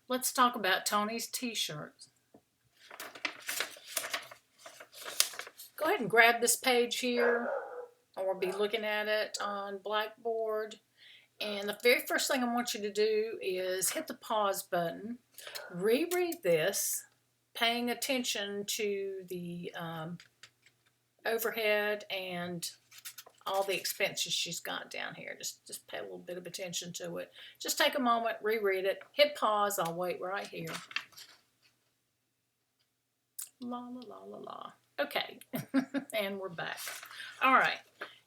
Let's talk about Toni's t-shirts. Go ahead and grab this page here, or be looking at it on Blackboard. And the very first thing I want you to do is hit the pause button, reread this, paying attention to the overhead and all the expenses she's got down here. Just pay a little bit of attention to it. Just take a moment, reread it, hit pause. I'll wait right here. La la la la la. Okay, and we're back. All right,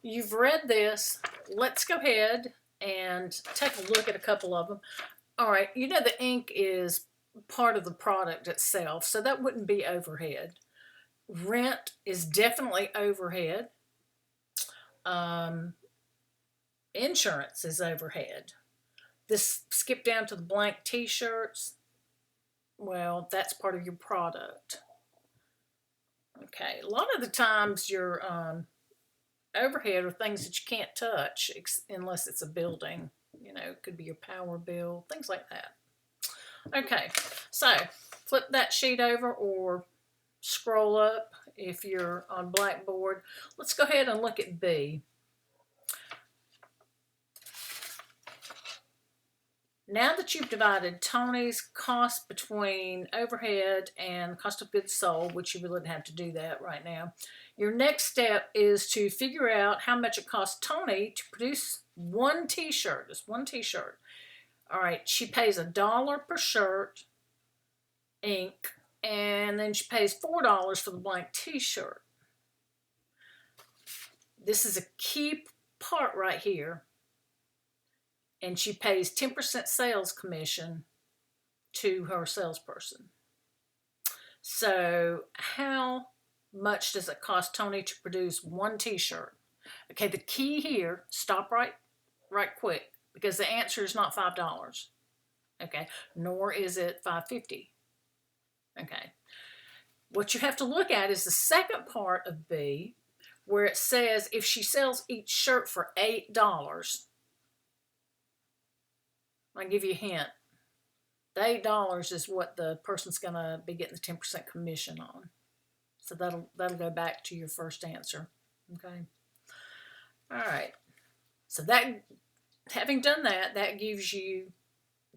you've read this. Let's go ahead and take a look at a couple of them. All right, you know the ink is part of the product itself, so that wouldn't be overhead. Rent is definitely overhead. Insurance is overhead. This skip down to the blank t-shirts. Well, that's part of your product. Okay, a lot of the times your overhead are things that you can't touch unless it's a building. You know, it could be your power bill, things like that. Okay, so flip that sheet over or scroll up if you're on Blackboard. Let's go ahead and look at B. Now that you've divided Toni's cost between overhead and cost of goods sold, which you really don't have to do that right now, your next step is to figure out how much it costs Toni to produce one t-shirt, just one t-shirt. All right, she pays $1 per shirt, ink, and then she pays $4 for the blank t-shirt. This is a key part right here. And she pays 10% sales commission to her salesperson. So how much does it cost Toni to produce one t-shirt? Okay, the key here, stop right quick, because the answer is not $5. Okay, nor is it $5.50. Okay. What you have to look at is the second part of B, where it says if she sells each shirt for $8, I'll give you a hint. The $8 is what the person's going to be getting the 10% commission on. So that'll go back to your first answer. Okay. All right. So that, having done that, that gives you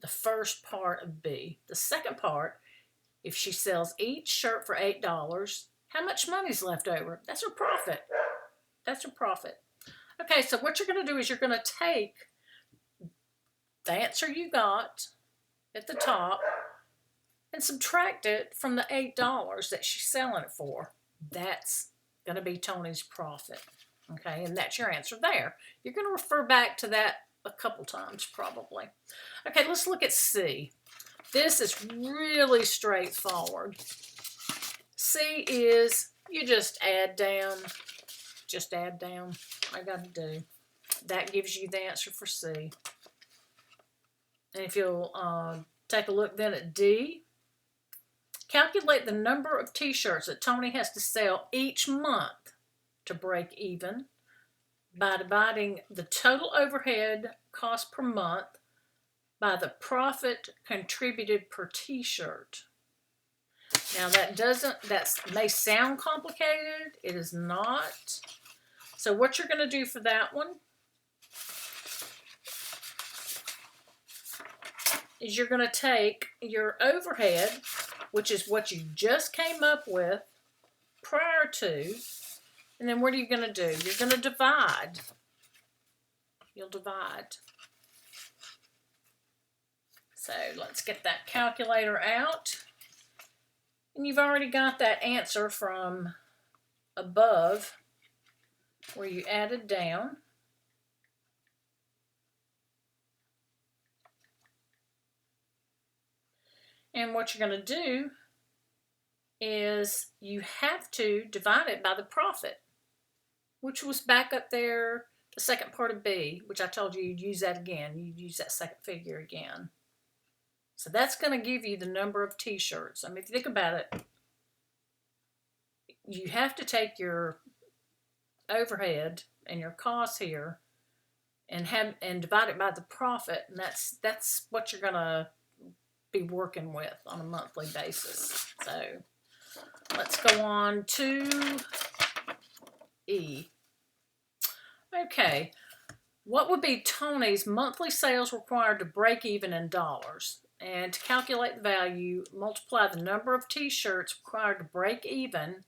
the first part of B. The second part, if she sells each shirt for $8, how much money's left over? That's her profit. That's her profit. Okay, so what you're going to do is you're going to take the answer you got at the top and subtract it from the $8 that she's selling it for. That's going to be Toni's profit. Okay, and that's your answer there. You're going to refer back to that a couple times probably. Okay, let's look at C. This is really straightforward. C is you just add down. Just add down. All I got to do. That gives you the answer for C. And if you'll take a look then at D, calculate the number of t-shirts that Toni has to sell each month to break even by dividing the total overhead cost per month by the profit contributed per t-shirt. Now that may sound complicated. It is not. So what you're going to do for that one is you're going to take your overhead, which is what you just came up with prior to, and then what are you going to do? You're going to divide. You'll divide. So let's get that calculator out. And you've already got that answer from above where you added down. And what you're going to do is you have to divide it by the profit, which was back up there, the second part of B, which I told you you'd use that again. You'd use that second figure again. So that's going to give you the number of t-shirts. I mean, if you think about it, you have to take your overhead and your costs here and divide it by the profit, and that's what you're going to be working with on a monthly basis. So let's go on to E. Okay, what would be Toni's monthly sales required to break even in dollars? And to calculate the value, multiply the number of t-shirts required to break even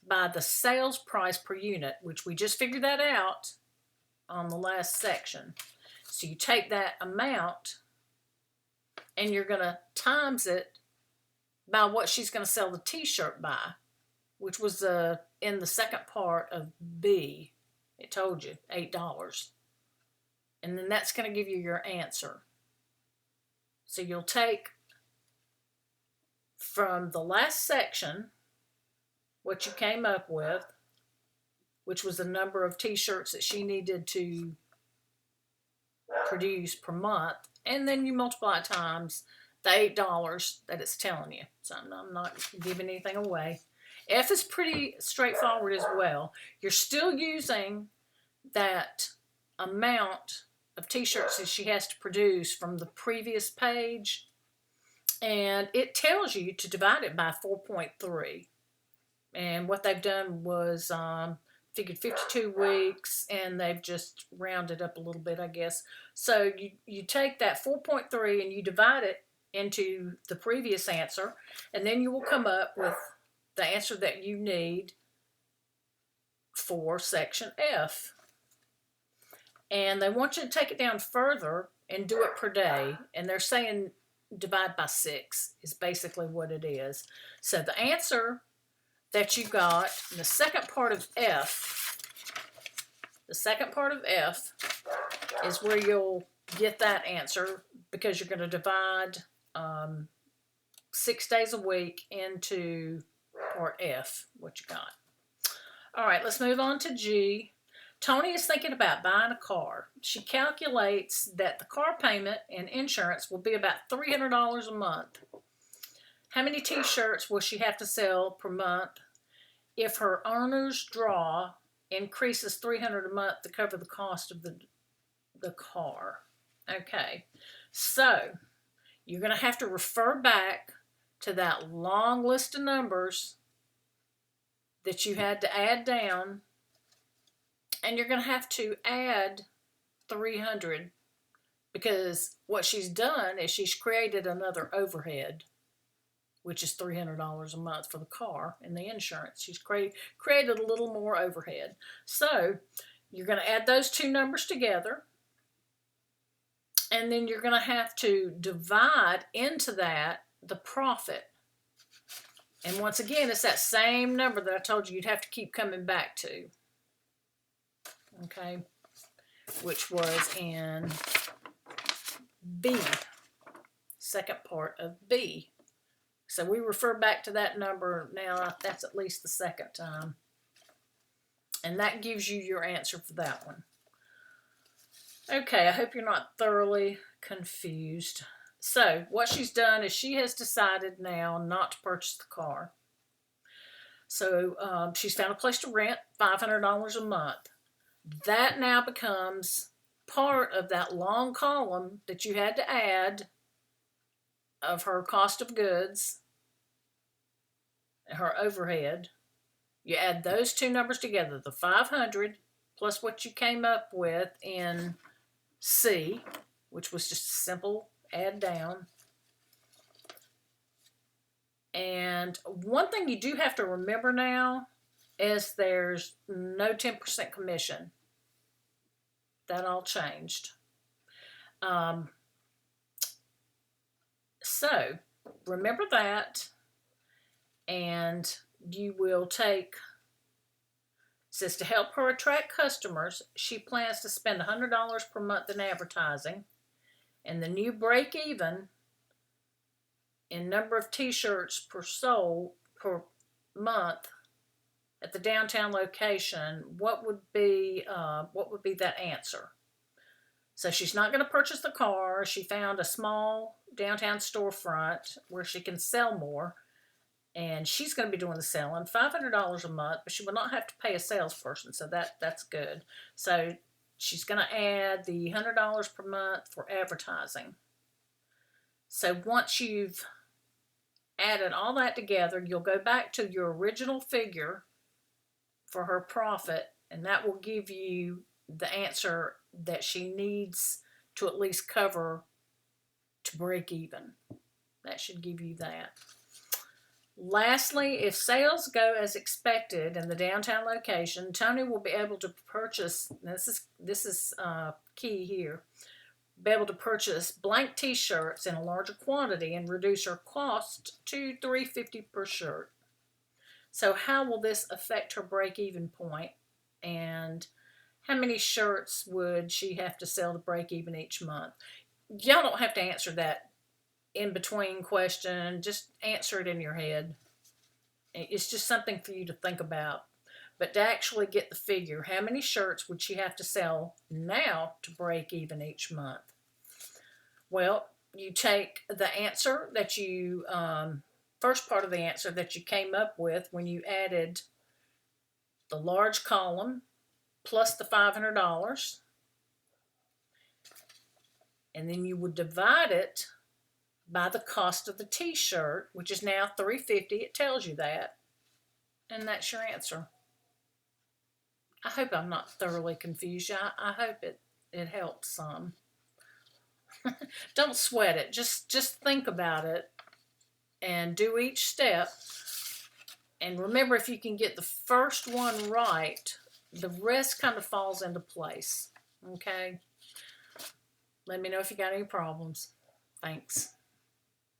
by the sales price per unit, which we just figured that out on the last section. So you take that amount and you're going to times it by what she's going to sell the t-shirt by, which was in the second part of B. It told you $8. And then that's going to give you your answer. So you'll take from the last section what you came up with, which was the number of t-shirts that she needed to produce per month, and then you multiply times the $8 that it's telling you. So I'm not giving anything away. F is pretty straightforward as well. You're still using that amount of t-shirts that she has to produce from the previous page, and it tells you to divide it by 4.3. And what they've done was figured 52 weeks, and they've just rounded up a little bit, I guess. So you take that 4.3 and you divide it into the previous answer, and then you will come up with the answer that you need for section F. And they want you to take it down further and do it per day. And they're saying divide by 6 is basically what it is. So the answer that you got in the second part of F, is where you'll get that answer, because you're going to divide 6 days a week into part F, what you got. All right, let's move on to G. Toni is thinking about buying a car. She calculates that the car payment and insurance will be about $300 a month. How many t-shirts will she have to sell per month if her earner's draw increases $300 a month to cover the cost of the car? Okay, so you're going to have to refer back to that long list of numbers that you had to add down, and you're going to have to add 300, because what she's done is she's created another overhead, which is $300 a month for the car and the insurance. She's created a little more overhead. So you're going to add those two numbers together, and then you're going to have to divide into that the profit. And once again, it's that same number that I told you you'd have to keep coming back to. Okay, which was in B, second part of B. So we refer back to that number now. That's at least the second time. And that gives you your answer for that one. Okay, I hope you're not thoroughly confused. So what she's done is she has decided now not to purchase the car. So she's found a place to rent, $500 a month. That now becomes part of that long column that you had to add of her cost of goods, her overhead. You add those two numbers together, the 500 plus what you came up with in C, which was just a simple add down. And one thing you do have to remember now is there's no 10% commission. That all changed. So remember that, and you will take, says to help her attract customers, she plans to spend $100 per month in advertising, and the new break even in number of t-shirts per month at the downtown location, what would be that answer? So she's not going to purchase the car. She found a small downtown storefront where she can sell more, and she's going to be doing the selling. $500 a month, but she will not have to pay a salesperson, so that's good. So she's going to add the $100 per month for advertising. So once you've added all that together, you'll go back to your original figure for her profit, and that will give you the answer that she needs to at least cover to break even. That should give you that. Lastly, if sales go as expected in the downtown location, Toni will be able to purchase, this is key here, be able to purchase blank t-shirts in a larger quantity and reduce her cost to $3.50 per shirt. So how will this affect her break-even point, and how many shirts would she have to sell to break even each month? Y'all don't have to answer that in between question. Just answer it in your head. It's just something for you to think about. But to actually get the figure, how many shirts would she have to sell now to break even each month? Well, you take the answer that you, first part of the answer that you came up with when you added the large column plus the $500, and then you would divide it by the cost of the t-shirt, which is now $3.50. It tells you that, and that's your answer. I hope I'm not thoroughly confused. I hope it helps some. Don't sweat it. Just think about it and do each step. And remember, if you can get the first one right, the rest kind of falls into place. Okay? Let me know if you got any problems. Thanks.